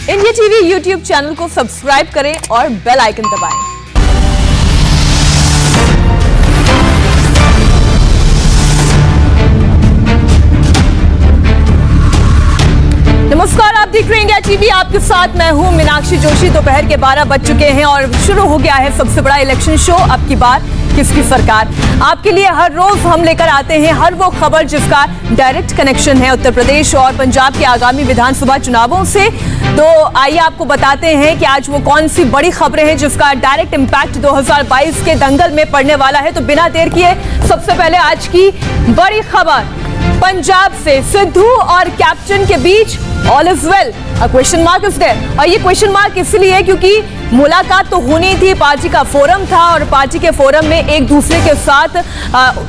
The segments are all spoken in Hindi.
इंडिया टीवी यूट्यूब चैनल को सब्सक्राइब करें और बेल आइकन दबाएं। नमस्कार, आप देख रहे हैं इंडिया टीवी। आपके साथ मैं हूं मीनाक्षी जोशी। दोपहर के 12 बज चुके हैं और शुरू हो गया है सबसे बड़ा इलेक्शन शो, अब की बार किसकी सरकार। आपके लिए हर रोज हम लेकर आते हैं हर वो खबर जिसका डायरेक्ट कनेक्शन है उत्तर प्रदेश और पंजाब के आगामी विधानसभा चुनावों से। तो आइए आपको बताते हैं कि आज वो कौन सी बड़ी खबरें हैं जिसका डायरेक्ट इम्पैक्ट 2022 के दंगल में पड़ने वाला है। तो बिना देर किए सबसे पहले आज की बड़ी खबर पंजाब से। सिद्धू और कैप्टन के बीच all is well, question mark is there. और ये क्वेश्चन मार्क इसलिए क्योंकि मुलाकात तो होनी थी, पार्टी का फोरम था और पार्टी के फोरम में एक दूसरे के साथ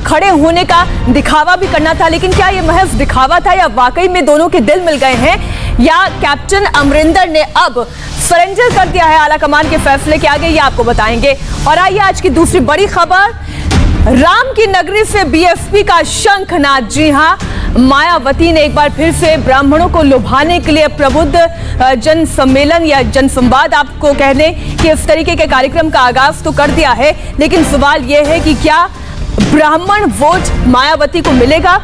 खड़े होने का दिखावा भी करना था। लेकिन क्या ये महज दिखावा था या वाकई में दोनों के दिल मिल गए हैं, या कैप्टन अमरिंदर ने अब सरेंडर कर दिया है आला कमान के फैसले के आगे, ये आपको बताएंगे। और आइए आज की दूसरी बड़ी खबर, राम की नगरी से बीएसपी का शंखनाद। जी हां, मायावती ने एक बार फिर से ब्राह्मणों को लुभाने के लिए प्रबुद्ध जन सम्मेलन या जन संवाद आपको कह लें कि इस तरीके के कार्यक्रम का आगाज तो कर दिया है। लेकिन सवाल यह है कि क्या ब्राह्मण वोट मायावती को मिलेगा,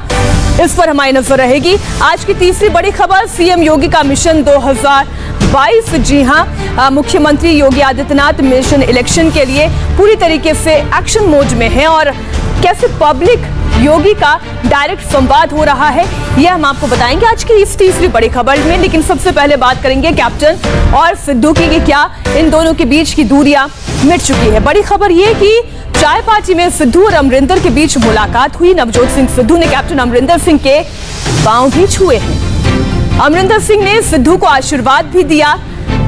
इस पर हमारी नजर रहेगी। आज की तीसरी बड़ी खबर, सीएम योगी का मिशन 2022। जी हां, मुख्यमंत्री योगी आदित्यनाथ मिशन इलेक्शन के लिए पूरी तरीके से एक्शन मोड में है और कैसे पब्लिक योगी का डायरेक्ट संवाद हो रहा है, यह हम आपको बताएंगे आज की इस तीसरी बड़ी खबर में। लेकिन सबसे पहले बात करेंगे कैप्टन और सिद्धू की कि क्या इन दोनों के बीच की दूरियां मिट चुकी है। बड़ी खबर यह कि चाय पार्टी में सिद्धू और अमरिंदर के बीच मुलाकात हुई। नवजोत सिंह सिद्धू ने कैप्टन अमरिंदर सिंह के पांव भी छुए हैं। अमरिंदर सिंह ने सिद्धू को आशीर्वाद भी दिया,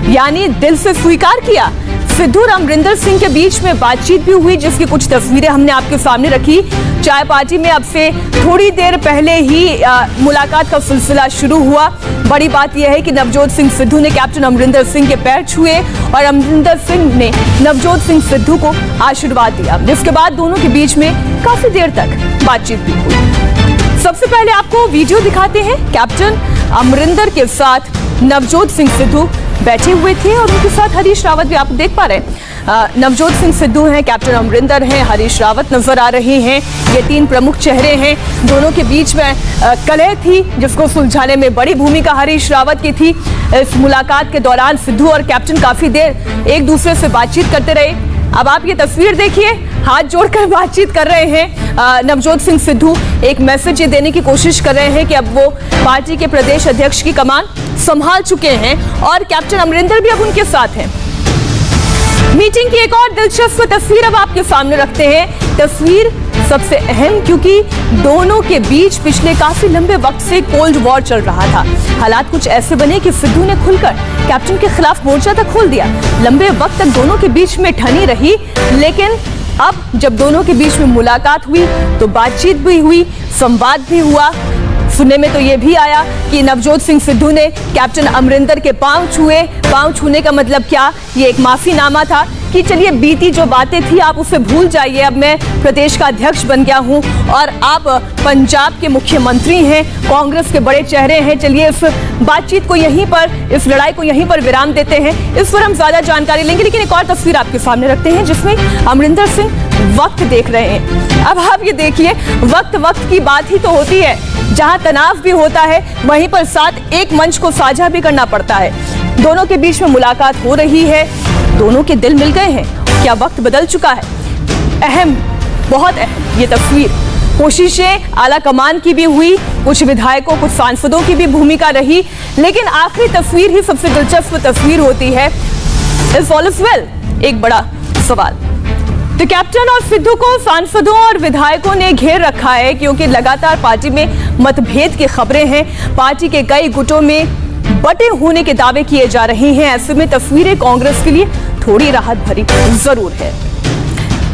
यानी दिल से स्वीकार किया। सिद्धू और अमरिंदर सिंह के बीच में बातचीत भी हुई जिसकी कुछ तस्वीरें हमने आपके सामने रखी। चाय पार्टी में अब से थोड़ी देर पहले ही मुलाकात का सिलसिला शुरू हुआ। बड़ी बात यह है कि नवजोत सिंह सिद्धू ने कैप्टन अमरिंदर सिंह के पैर छुए और अमरिंदर सिंह ने नवजोत सिंह सिद्धू को आशीर्वाद दिया, जिसके बाद दोनों के बीच में काफी देर तक बातचीत भी हुई। सबसे पहले आपको वीडियो दिखाते हैं। कैप्टन अमरिंदर के साथ नवजोत सिंह सिद्धू बैठे हुए थे और उनके साथ हरीश रावत भी आप देख पा रहे हैं। नवजोत सिंह सिद्धू हैं, कैप्टन अमरिंदर हैं, हरीश रावत नजर आ रहे हैं। ये तीन प्रमुख चेहरे हैं। दोनों के बीच में कलह थी जिसको सुलझाने में बड़ी भूमिका हरीश रावत की थी। इस मुलाकात के दौरान सिद्धू और कैप्टन काफी देर एक दूसरे से बातचीत करते रहे। अब आप ये तस्वीर देखिए, हाथ जोड़कर बातचीत कर रहे हैं। नवजोत सिंह सिद्धू एक मैसेज ये देने की कोशिश कर रहे हैं कि अब वो पार्टी के प्रदेश अध्यक्ष की कमान संभाल चुके हैं और कैप्टन अमरिंदर भी अब उनके साथ हैं। मीटिंग की एक और दिलचस्प तस्वीर अब आपके सामने रखते हैं। तस्वीर सबसे अहम क्योंकि दोनों के बीच पिछले काफी लंबे वक्त से कोल्ड वॉर चल रहा था। हालात कुछ ऐसे बने कि सिद्धू ने खुलकर कैप्टन के खिलाफ मोर्चा तक खोल दिया। लंबे वक्त तक दोनों के बीच में ठनी रही, लेकिन अब जब दोनों के बीच में मुलाकात हुई तो बातचीत भी हुई, संवाद भी हुआ। सुनने में तो ये भी आया कि नवजोत सिंह सिद्धू ने कैप्टन अमरिंदर के पांव छुए। पांव छूने का मतलब क्या, ये एक माफीनामा था कि चलिए बीती जो बातें थी आप उसे भूल जाइए, अब मैं प्रदेश का अध्यक्ष बन गया हूं और आप पंजाब के मुख्यमंत्री हैं, कांग्रेस के बड़े चेहरे हैं। चलिए इस बातचीत को यहीं पर, इस लड़ाई को यहीं पर विराम देते हैं। इस पर हम ज्यादा जानकारी लेंगे, लेकिन एक और तस्वीर आपके सामने रखते हैं जिसमें अमरिंदर सिंह वक्त देख रहे हैं। अब आप ये देखिए, वक्त की बात ही तो होती है, जहां तनाव भी होता है वहीं पर साथ एक मंच को साझा भी करना पड़ता है। दोनों के बीच में मुलाकात हो रही है, दोनों के दिल मिल गए हैं। क्या वक्त बदल चुका है? अहम, बहुत अहम ये तस्वीर। कोशिशें आला कमान की भी हुई, कुछ विधायकों कुछ सांसदों की भी भूमिका रही, लेकिन आखिरी तस्वीर ही सबसे दिलचस्प तस्वीर होती है। Is all is well? एक बड़ा सवाल। तो कैप्टन और सिद्धू को सांसदों और विधायकों ने घेर रखा है क्योंकि लगातार पार्टी में मतभेद की खबरें हैं। पार्टी के कई गुटों में बटे होने के दावे किए जा रहे हैं। ऐसे में तस्वीरें कांग्रेस के लिए थोड़ी राहत भरी जरूर है।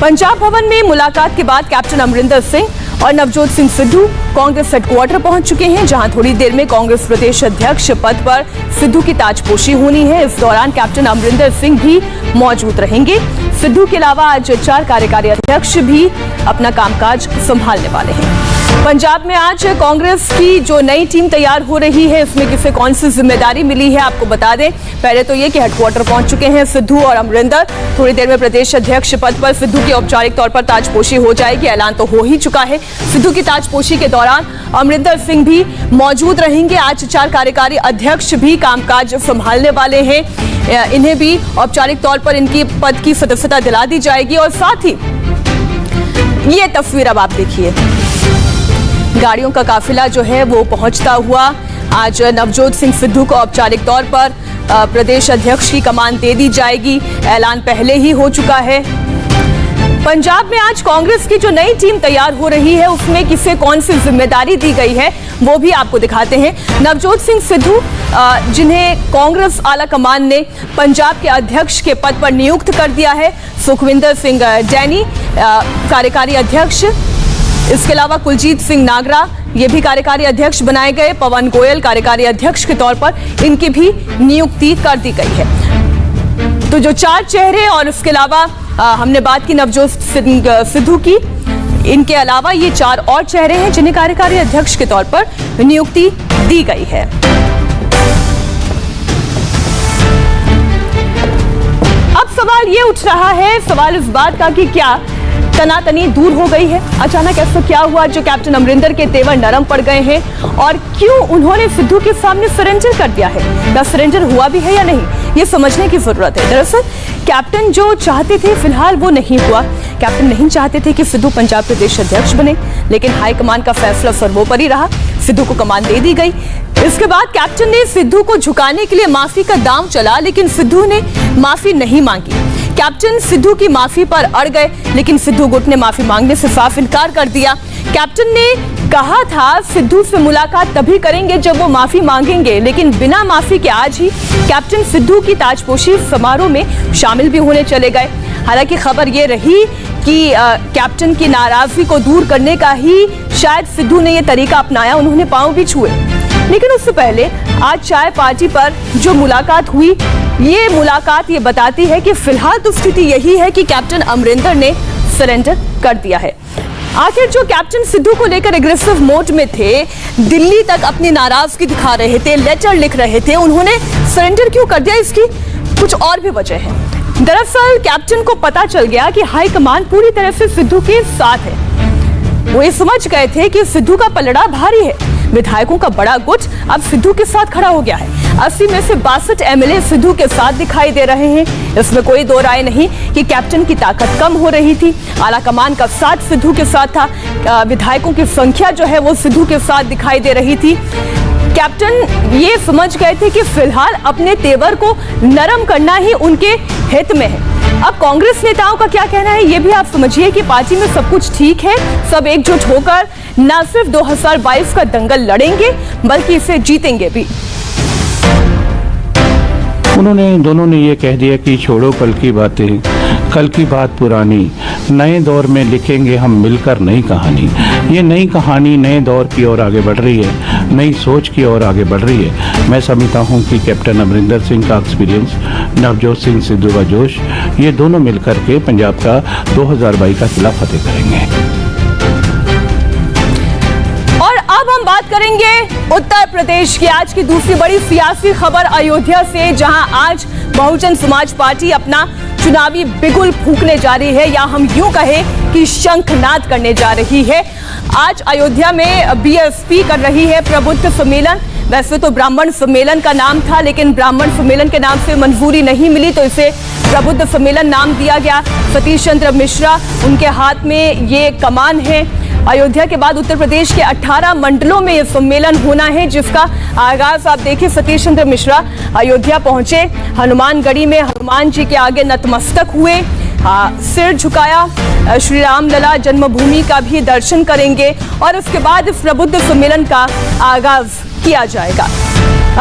पंजाब भवन में मुलाकात के बाद कैप्टन अमरिंदर सिंह और नवजोत सिंह सिद्धू कांग्रेस हेडक्वार्टर पहुंच चुके हैं, जहां थोड़ी देर में कांग्रेस प्रदेश अध्यक्ष पद पर सिद्धू की ताजपोशी होनी है। इस दौरान कैप्टन अमरिंदर सिंह भी मौजूद रहेंगे। सिद्धू के अलावा आज 4 कार्यकारी अध्यक्ष भी अपना कामकाज संभालने वाले हैं। पंजाब में आज कांग्रेस की जो नई टीम तैयार हो रही है, इसमें किसे कौन सी जिम्मेदारी मिली है आपको बता दें। पहले तो ये कि हेडक्वार्टर पहुंच चुके हैं सिद्धू और अमरिंदर। थोड़ी देर में प्रदेश अध्यक्ष पद पर सिद्धू की औपचारिक तौर पर ताजपोशी हो जाएगी। ऐलान तो हो ही चुका है। सिद्धू की ताजपोशी के दौरान अमरिंदर सिंह भी मौजूद रहेंगे। आज 4 कार्यकारी अध्यक्ष भी कामकाज संभालने वाले हैं। इन्हें भी औपचारिक तौर पर इनकी पद की सदस्यता दिला दी जाएगी। और साथ ही ये तस्वीर अब आप देखिए, गाड़ियों का काफिला जो है वो पहुंचता हुआ आज नवजोत सिंह सिद्धू को औपचारिक तौर पर प्रदेश अध्यक्ष की कमान दे दी जाएगी। ऐलान पहले ही हो चुका है। पंजाब में आज कांग्रेस की जो नई टीम तैयार हो रही है, उसमें किसे कौन सी जिम्मेदारी दी गई है वो भी आपको दिखाते हैं। नवजोत सिंह सिद्धू, जिन्हें कांग्रेस आला कमान ने पंजाब के अध्यक्ष के पद पर नियुक्त कर दिया है। सुखविंदर सिंह डैनी कार्यकारी अध्यक्ष, इसके अलावा कुलजीत सिंह नागरा ये भी कार्यकारी अध्यक्ष बनाए गए। पवन गोयल कार्यकारी अध्यक्ष के तौर पर इनकी भी नियुक्ति कर दी गई है। तो जो 4 चेहरे, और इसके अलावा हमने बात की नवजोत सिंह सिद्धू की, इनके अलावा ये 4 और चेहरे हैं जिन्हें कार्यकारी अध्यक्ष के तौर पर नियुक्ति दी गई है। अब सवाल ये उठ रहा है, सवाल इस बात का कि क्या तनातनी दूर हो गई है? अचानक ऐसा क्या हुआ जो कैप्टन अमरिंदर के तेवर नरम पड़ गए हैं, और क्यों उन्होंने सिद्धू के सामने सरेंडर कर दिया है? क्या सरेंडर हुआ भी है या नहीं, ये समझने की जरूरत है। दरअसल कैप्टन जो चाहते थे फिलहाल वो नहीं हुआ। कैप्टन नहीं चाहते थे कि सिद्धू पंजाब प्रदेश अध्यक्ष बने, लेकिन हाईकमान का फैसला सर्वोपरि रहा। सिद्धू को कमान दे दी गई। इसके बाद कैप्टन ने सिद्धू को झुकाने के लिए माफी का दांव चला, लेकिन सिद्धू ने माफी नहीं मांगी। कैप्टन सिद्धू की माफी पर अड़ गए, लेकिन सिद्धू गुट ने माफी मांगने से साफ इनकार कर दिया। कैप्टन ने कहा था सिद्धू से मुलाकात तभी करेंगे जब वो माफी मांगेंगे, लेकिन बिना माफी के आज ही कैप्टन सिद्धू की ताजपोशी समारोह में शामिल भी होने चले गए। हालांकि खबर ये रही कि कैप्टन की नाराजगी को दूर करने का ही शायद सिद्धू ने ये तरीका अपनाया, उन्होंने पांव भी छुए। लेकिन उससे पहले आज चाय पार्टी पर जो मुलाकात हुई, ये मुलाकात ये बताती है कि फिलहाल तो स्थिति यही है कि कैप्टन अमरिंदर ने सरेंडर कर दिया है। आखिर जो कैप्टन सिद्धू को लेकर एग्रेसिव मोड में थे, दिल्ली तक अपनी नाराजगी दिखा रहे थे, लेटर लिख रहे थे, उन्होंने सरेंडर क्यों कर दिया? इसकी कुछ और भी वजह है। दरअसल कैप्टन को पता चल गया कि हाईकमान पूरी तरह से सिद्धू के साथ है। वो ये समझ गए थे कि सिद्धू का पलड़ा भारी है। विधायकों का बड़ा गुट अब सिद्धू के साथ खड़ा हो गया है। 80 में से 62 एमएलए सिद्धू के साथ दिखाई दे रहे हैं। इसमें कोई दो राय नहीं कि कैप्टन की ताकत कम हो रही थी। आला कमान का साथ सिद्धू के साथ था। विधायकों की संख्या जो है वो सिद्धू के साथ दिखाई दे रही थी। कैप्टन ये समझ गए थे कि फिलहाल अपने तेवर को नरम करना ही उनके हित में है। अब कांग्रेस नेताओं का क्या कहना है ये भी आप समझिए कि पार्टी में सब कुछ ठीक है, सब एकजुट होकर न सिर्फ 2022 का दंगल लड़ेंगे बल्कि इसे जीतेंगे भी। दोनों ने ये कह दिया कि छोड़ो कल की बातें, कल की बात पुरानी, नए दौर में लिखेंगे हम मिलकर नई कहानी। ये नई कहानी नए दौर की ओर आगे बढ़ रही है, नई सोच की ओर आगे बढ़ रही है। मैं समझता हूँ कि कैप्टन अमरिंदर सिंह का एक्सपीरियंस, नवजोत सिंह सिद्धू का जोश, ये दोनों मिलकर के पंजाब का 2022 का किला फतेह करेंगे। और अब हम बात करेंगे उत्तर प्रदेश की। आज की दूसरी बड़ी सियासी खबर अयोध्या से, जहां आज बहुजन समाज पार्टी अपना चुनावी बिगुल फूंकने जा रही है, या हम यूं कहें कि शंखनाद करने जा रही है। आज अयोध्या में बीएसपी कर रही है प्रबुद्ध सम्मेलन। वैसे तो ब्राह्मण सम्मेलन का नाम था, लेकिन ब्राह्मण सम्मेलन के नाम से मंजूरी नहीं मिली, तो इसे प्रबुद्ध सम्मेलन नाम दिया गया। सतीश चंद्र मिश्रा, उनके हाथ में ये कमान है। अयोध्या के बाद उत्तर प्रदेश के 18 मंडलों में यह सम्मेलन होना है, जिसका आगाज आप देखिए सतीश चंद्र मिश्रा अयोध्या पहुंचे, हनुमानगढ़ी में हनुमान जी के आगे नतमस्तक हुए, सिर झुकाया, श्री राम लला जन्मभूमि का भी दर्शन करेंगे और इसके बाद इस प्रबुद्ध सम्मेलन का आगाज किया जाएगा।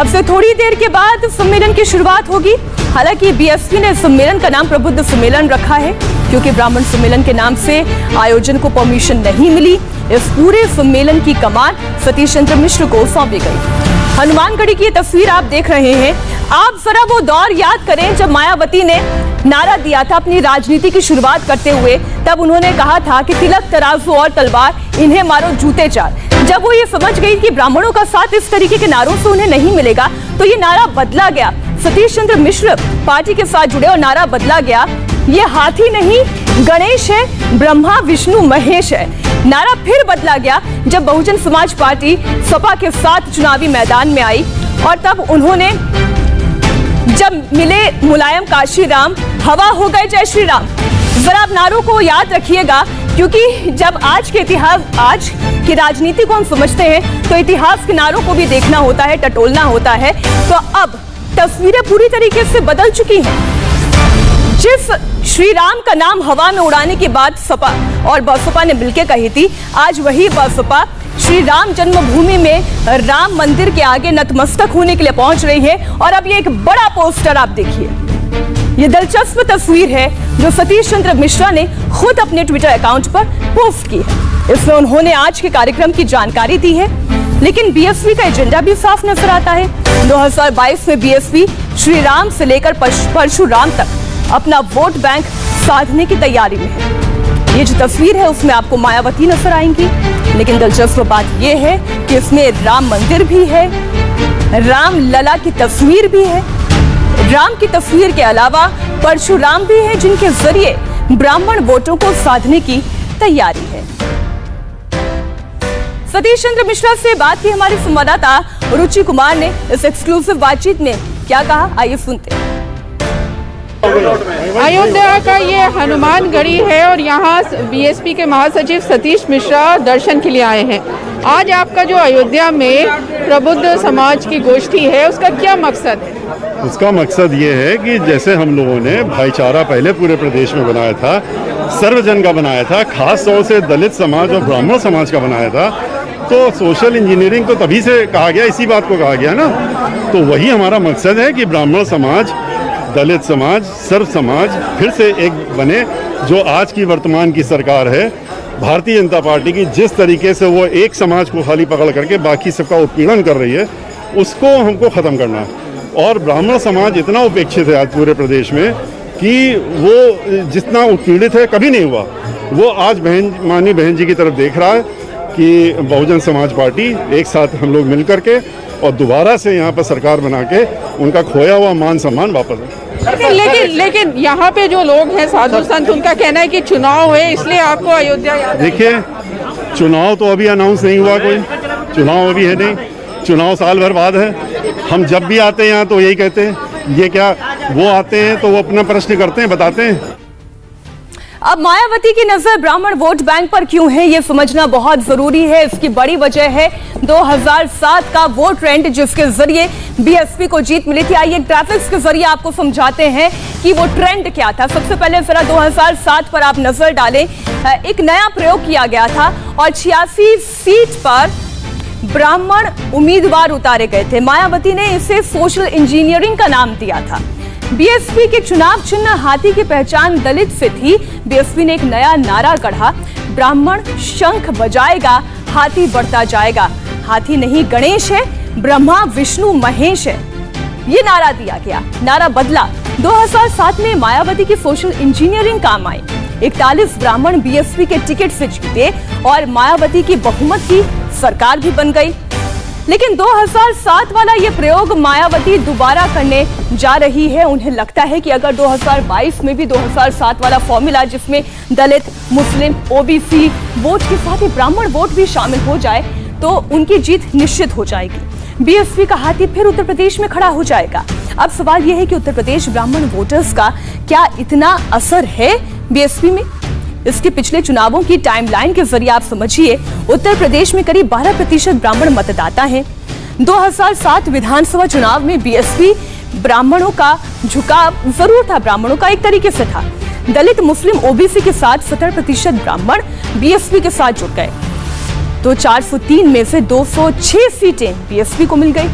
अब से थोड़ी देर के बाद सम्मेलन की शुरुआत होगी। हालांकि बीएसपी ने सम्मेलन का नाम प्रबुद्ध सम्मेलन रखा है क्योंकि ब्राह्मण सम्मेलन के नाम से आयोजन को परमिशन नहीं मिली। इस पूरे सम्मेलन की कमान सतीश चंद्र मिश्र को सौंपी गई। हनुमानगढ़ी की तस्वीर आप देख रहे हैं। आप जरा वो दौर याद करें जब मायावती ने नारा दिया था अपनी राजनीति की शुरुआत करते हुए, तब उन्होंने कहा था कि तिलक, तराजू और तलवार, इन्हें मारो जूते चार। जब वो ये समझ गई कि ब्राह्मणों का साथ इस तरीके के नारों से उन्हें नहीं मिलेगा, तो ये नारा बदला गया। सतीश चंद्र मिश्र पार्टी के साथ जुड़े और नारा बदला गया, ये हाथी नहीं गणेश है, ब्रह्मा विष्णु महेश है। नारा फिर बदला गया जब बहुजन समाज पार्टी सपा के साथ चुनावी मैदान में आई, और तब उन्होंने जब मिले मुलायम काशीराम, हवा हो गए जय श्री राम। जरा आप नारों को याद रखिएगा, क्योंकि जब आज के इतिहास, आज की राजनीति को हम समझते हैं तो इतिहास के नारों को भी देखना होता है, टटोलना होता है। तो अब तस्वीरें पूरी तरीके से बदल चुकी हैं। जिस श्री राम का नाम हवा में उड़ाने की बात सपा और बसपा ने मिलकर कही थी, आज वही बसपा श्री राम जन्मभूमि में राम मंदिर के आगे नतमस्तक होने के लिए पहुंच रही है। और अब ये एक बड़ा पोस्टर आप देखिए, ये दिलचस्प तस्वीर है जो सतीश चंद्र मिश्रा ने खुद अपने ट्विटर अकाउंट पर पोस्ट की है। इसमें उन्होंने आज के कार्यक्रम की जानकारी दी है, लेकिन बीएसपी का एजेंडा भी साफ नजर आता है। 2022 में बीएसपी श्री राम से लेकर परशुराम तक अपना वोट बैंक साधने की तैयारी में है। ये जो तस्वीर है उसमें आपको मायावती नजर आएंगी, लेकिन दिलचस्प बात यह है कि इसमें राम मंदिर भी है, राम लला की तस्वीर भी है। राम की तस्वीर के अलावा परशुराम भी है, जिनके जरिए ब्राह्मण वोटों को साधने की तैयारी है। सतीश चंद्र मिश्रा से बात की हमारे संवाददाता रुचि कुमार ने इस एक्सक्लूसिव बातचीत में क्या कहा, आइए सुनते हैं। अयोध्या का ये हनुमान गढ़ी है और यहाँ बीएसपी के महासचिव सतीश मिश्रा दर्शन के लिए आए हैं। आज आपका जो अयोध्या में प्रबुद्ध समाज की गोष्ठी है, उसका क्या मकसद है? उसका मकसद ये है कि जैसे हम लोगों ने भाईचारा पहले पूरे प्रदेश में बनाया था, सर्वजन का बनाया था, खास तौर से दलित समाज और ब्राह्मण समाज का बनाया था, तो सोशल इंजीनियरिंग तो तभी से कहा गया, इसी बात को कहा गया ना। तो वही हमारा मकसद है कि ब्राह्मण समाज, दलित समाज, सर्व समाज फिर से एक बने। जो आज की वर्तमान की सरकार है भारतीय जनता पार्टी की, जिस तरीके से वो एक समाज को खाली पकड़ करके बाकी सबका उत्पीड़न कर रही है, उसको हमको ख़त्म करना है। और ब्राह्मण समाज इतना उपेक्षित है आज पूरे प्रदेश में कि वो जितना उत्पीड़ित है कभी नहीं हुआ, वो आज माननीय बहन जी की तरफ देख रहा है कि बहुजन समाज पार्टी एक साथ हम लोग मिल करके और दोबारा से यहाँ पर सरकार बना के उनका खोया हुआ मान सम्मान वापस है। लेकिन यहाँ पे जो लोग हैं साधु संत, उनका कहना है कि चुनाव है इसलिए आपको अयोध्या याद है। देखिए, चुनाव तो अभी अनाउंस नहीं हुआ, कोई चुनाव अभी है नहीं, चुनाव साल भर बाद है। हम जब भी आते हैं यहाँ तो यही कहते हैं, ये क्या वो आते हैं तो वो अपना प्रश्न करते हैं, बताते हैं। अब मायावती की नजर ब्राह्मण वोट बैंक पर क्यों है, ये समझना बहुत जरूरी है। इसकी बड़ी वजह है 2007 का वो ट्रेंड जिसके जरिए बीएसपी को जीत मिली थी। आइए ग्राफिक्स के जरिए आपको समझाते हैं कि वो ट्रेंड क्या था। सबसे पहले जरा 2007 पर आप नजर डालें। एक नया प्रयोग किया गया था और 86 सीट पर ब्राह्मण उम्मीदवार उतारे गए थे। मायावती ने इसे सोशल इंजीनियरिंग का नाम दिया था। बीएसपी के चुनाव चिन्ह हाथी की पहचान दलित से थी। बीएसपी ने एक नया नारा गढ़ा, ब्राह्मण शंख बजाएगा, हाथी बढ़ता जाएगा। हाथी नहीं गणेश है, ब्रह्मा विष्णु महेश है, ये नारा दिया गया। नारा बदला। 2007 में मायावती की सोशल इंजीनियरिंग काम आई। 41 ब्राह्मण बीएसपी के टिकट से जीते और मायावती की बहुमत की सरकार भी बन गई। लेकिन 2007 वाला ये प्रयोग मायावती दोबारा करने जा रही है। उन्हें लगता है कि अगर 2022 में भी 2007 वाला फॉर्मूला, जिसमें दलित, मुस्लिम, ओबीसी वोट के साथ ही ब्राह्मण वोट भी शामिल हो जाए, तो उनकी जीत निश्चित हो जाएगी। बीएसपी का हाथी फिर उत्तर प्रदेश में खड़ा हो जाएगा। अब सवाल यह है कि उत्तर प्रदेश ब्राह्मण वोटर्स का क्या इतना असर है बीएसपी में? इसके पिछले चुनावों की टाइमलाइन के जरिए आप समझिए, उत्तर प्रदेश में करीब 12% ब्राह्मण मतदाता हैं। 2007 विधानसभा चुनाव में बीएसपी ब्राह्मणों का झुकाव जरूर था, ब्राह्मणों का एक तरीके से था। दलित, मुस्लिम, ओबीसी के साथ 70% ब्राह्मण बीएसपी के साथ जुड़ गए, तो 403 में से 206 सीटें बीएसपी को मिल गई।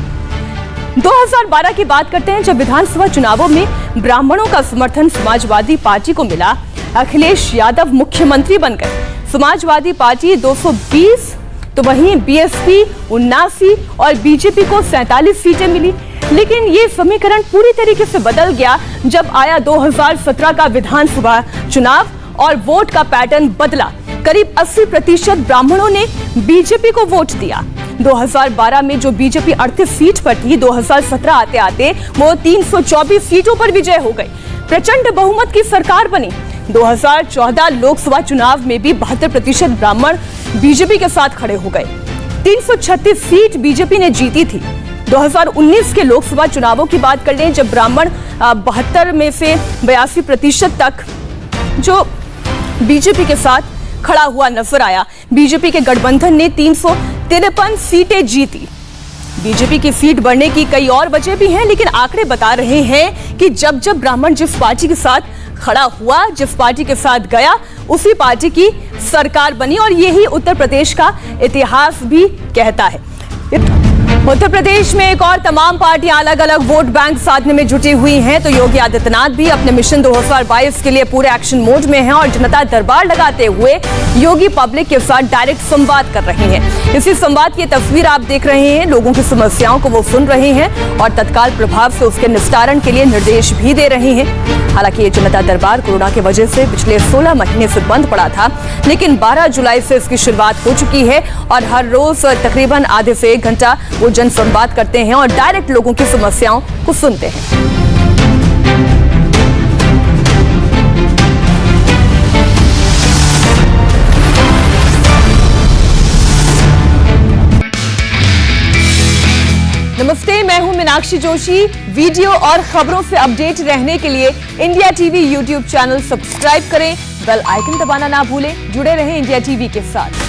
2012 की बात करते हैं, जब विधानसभा चुनावों में ब्राह्मणों का समर्थन समाजवादी पार्टी को मिला। अखिलेश यादव मुख्यमंत्री बन गए। समाजवादी पार्टी 220, तो वहीं बीएसपी 79 और बीजेपी को 47 सीटें मिली। लेकिन ये समीकरण पूरी तरीके से बदल गया जब आया 2017 का विधानसभा चुनाव और वोट का पैटर्न बदला। करीब 80% ब्राह्मणों ने बीजेपी को वोट दिया। 2012 में जो बीजेपी 38 सीट पर थी, 2017 आते आते वो 324 सीटों पर विजय हो गई। प्रचंड बहुमत की सरकार बनी। 2014 लोकसभा चुनाव में भी 72% ब्राह्मण बीजेपी के साथ खड़े हो गए। 336 सीट बीजेपी ने जीती थी। 2019 के लोकसभा चुनावों की बात कर लें, जब ब्राह्मण 72 में से 82% तक जो बीजेपी के साथ खड़ा हुआ नजर आया। बीजेपी के गठबंधन ने 353 सीटें जीती। बीजेपी की सीट बढ़ने की कई और वजह भी हैं, लेकिन आंकड़े बता रहे हैं कि जब जब ब्राह्मण जिस पार्टी के साथ खड़ा हुआ, जिस पार्टी के साथ गया, उसी पार्टी की सरकार बनी। और यही उत्तर प्रदेश का इतिहास भी कहता है। उत्तर प्रदेश में एक और तमाम पार्टियां अलग अलग वोट बैंक साधने में जुटी हुई हैं, तो योगी आदित्यनाथ भी अपने मिशन 2022 के लिए पूरे एक्शन मोड में हैं और जनता दरबार लगाते हुए योगी पब्लिक के साथ डायरेक्ट संवाद कर रहे हैं। इसी संवाद की तस्वीर आप देख रहे हैं। लोगों की समस्याओं को वो सुन रहे हैं और तत्काल प्रभाव से उसके निस्तारण के लिए निर्देश भी दे रहे हैं। हालांकि ये जनता दरबार कोरोना की वजह से पिछले 16 महीने से बंद पड़ा था, लेकिन 12 जुलाई से इसकी शुरुआत हो चुकी है और हर रोज तकरीबन आधे से 1 घंटा वो जन संवाद करते हैं और डायरेक्ट लोगों की समस्याओं को सुनते हैं। नमस्ते, मैं हूं मीनाक्षी जोशी। वीडियो और खबरों से अपडेट रहने के लिए India TV YouTube channel subscribe करें, बेल आइकन दबाना ना भूलें। जुड़े रहें इंडिया टीवी के साथ।